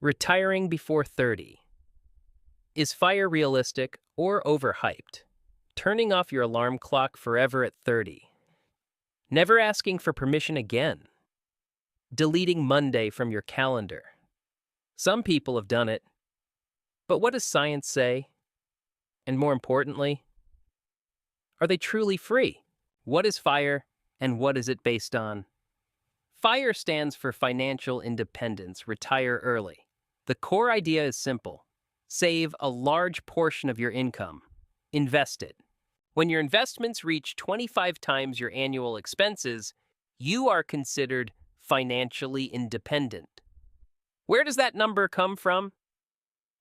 Retiring before 30. Is FIRE realistic or overhyped? Turning off your alarm clock forever at 30. Never asking for permission again. Deleting Monday from your calendar. Some people have done it. But what does science say? And more importantly, are they truly free? What is FIRE and what is it based on? FIRE stands for Financial Independence, Retire Early. The core idea is simple. Save a large portion of your income. Invest it. When your investments reach 25 times your annual expenses, you are considered financially independent. Where does that number come from?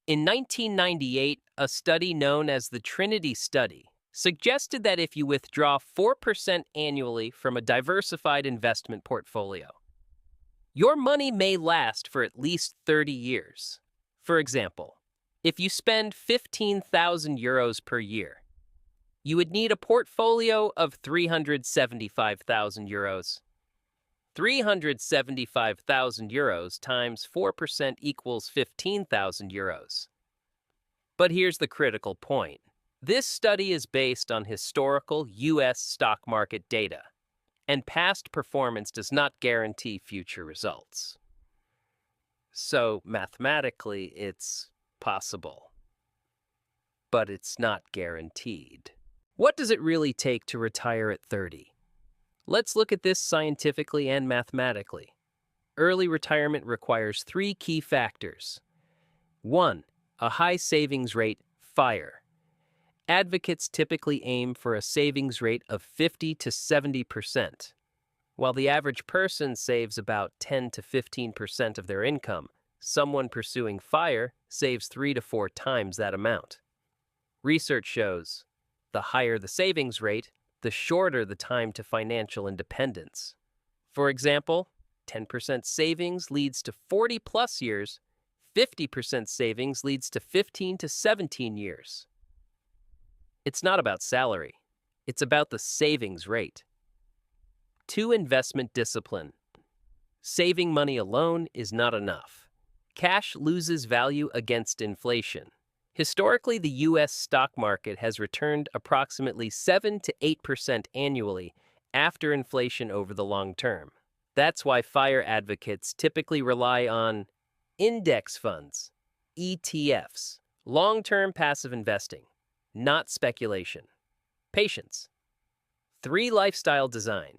In 1998, a study known as the Trinity Study suggested that if you withdraw 4% annually from a diversified investment portfolio, your money may last for at least 30 years. For example, if you spend 15,000 euros per year, you would need a portfolio of 375,000 euros. 375,000 euros times 4% equals 15,000 euros. But here's the critical point. This study is based on historical U.S. stock market data, and past performance does not guarantee future results. So mathematically, it's possible, but it's not guaranteed. What does it really take to retire at 30? Let's look at this scientifically and mathematically. Early retirement requires 3 key factors. 1. A high savings rate, FIRE. Advocates typically aim for a savings rate of 50 to 70%. While the average person saves about 10 to 15% of their income, someone pursuing FIRE saves 3 to 4 times that amount. Research shows the higher the savings rate, the shorter the time to financial independence. For example, 10% savings leads to 40-plus years, 50% savings leads to 15 to 17 years. It's not about salary. It's about the savings rate. 2. Investment discipline. Saving money alone is not enough. Cash loses value against inflation. Historically, the U.S. stock market has returned approximately 7 to 8% annually after inflation over the long term. That's why FIRE advocates typically rely on index funds, ETFs, long-term passive investing, not speculation. Patience. 3. Lifestyle design.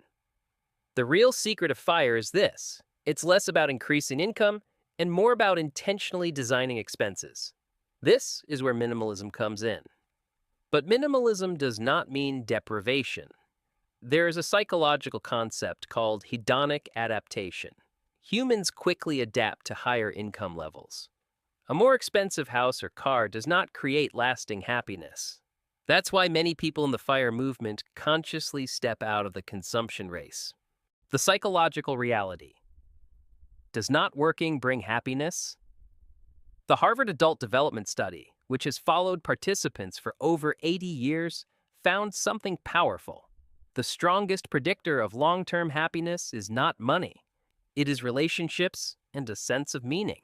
The real secret of FIRE is this. It's less about increasing income and more about intentionally designing expenses. This is where minimalism comes in. But minimalism does not mean deprivation. There is a psychological concept called hedonic adaptation. Humans quickly adapt to higher income levels. A more expensive house or car does not create lasting happiness. That's why many people in the FIRE movement consciously step out of the consumption race. The psychological reality. Does not working bring happiness? The Harvard Adult Development Study, which has followed participants for over 80 years, found something powerful. The strongest predictor of long-term happiness is not money. It is relationships and a sense of meaning.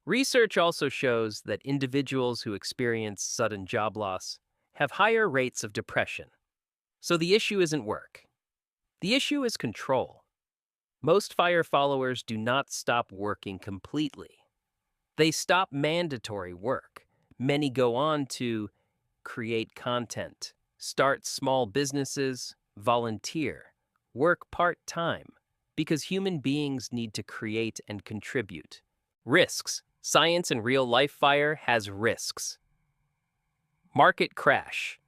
Research also shows that individuals who experience sudden job loss have higher rates of depression. So the issue isn't work. The issue is control. Most FIRE followers do not stop working completely. They stop mandatory work. Many go on to create content, start small businesses, volunteer, work part-time, because human beings need to create and contribute. Risks. Science and real-life FIRE has risks. Market crash.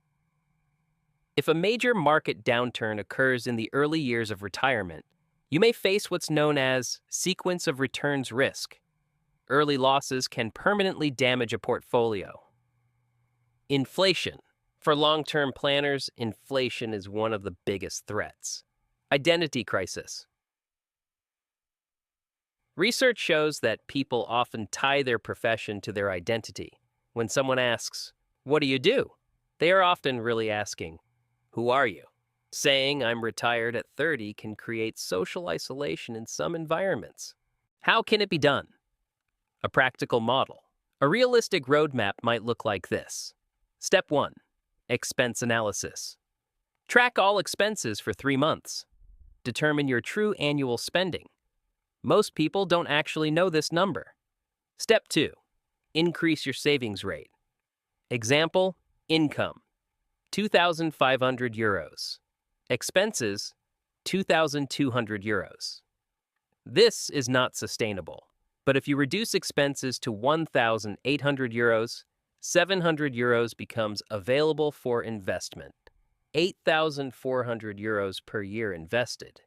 If a major market downturn occurs in the early years of retirement, you may face what's known as sequence of returns risk. Early losses can permanently damage a portfolio. Inflation. For long-term planners, inflation is one of the biggest threats. Identity crisis. Research shows that people often tie their profession to their identity. When someone asks, "What do you do?" they are often really asking, "Who are you?" Saying "I'm retired at 30" can create social isolation in some environments. How can it be done? A practical model. A realistic roadmap might look like this. Step 1. Expense analysis. Track all expenses for 3 months. Determine your true annual spending. Most people don't actually know this number. Step 2. Increase your savings rate. Example, income, 2,500 euros. Expenses, 2,200 euros. This is not sustainable. But if you reduce expenses to 1,800 euros, 700 euros becomes available for investment. 8,400 euros per year invested.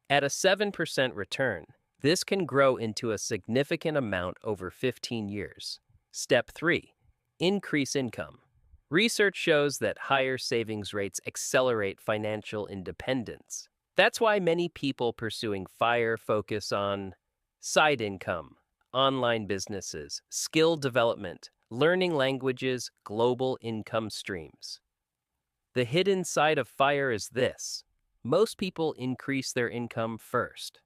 At a 7% return, this can grow into a significant amount over 15 years. Step 3. Increase income. Research shows that higher savings rates accelerate financial independence. That's why many people pursuing FIRE focus on side income, online businesses, skill development, learning languages, global income streams. The hidden side of FIRE is this. Most people increase their income first.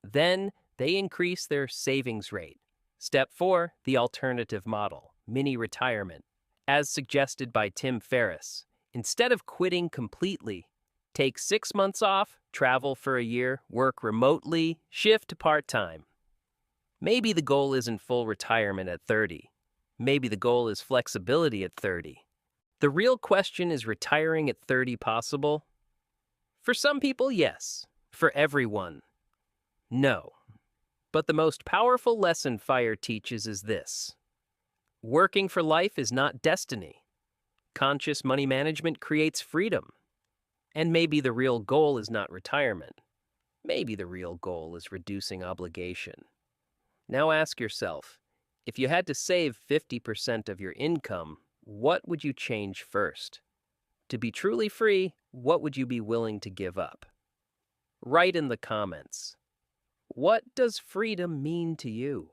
Then they increase their savings rate. Step 4, the alternative model, mini retirement. As suggested by Tim Ferriss, instead of quitting completely, take 6 months off, travel for a year, work remotely, shift to part-time. Maybe the goal isn't full retirement at 30. Maybe the goal is flexibility at 30. The real question is retiring at 30 possible? For some people, yes. For everyone, no. But the most powerful lesson FIRE teaches is this. Working for life is not destiny. Conscious money management creates freedom. And maybe the real goal is not retirement. Maybe the real goal is reducing obligation. Now ask yourself, if you had to save 50% of your income, what would you change first? To be truly free, what would you be willing to give up? Write in the comments. What does freedom mean to you?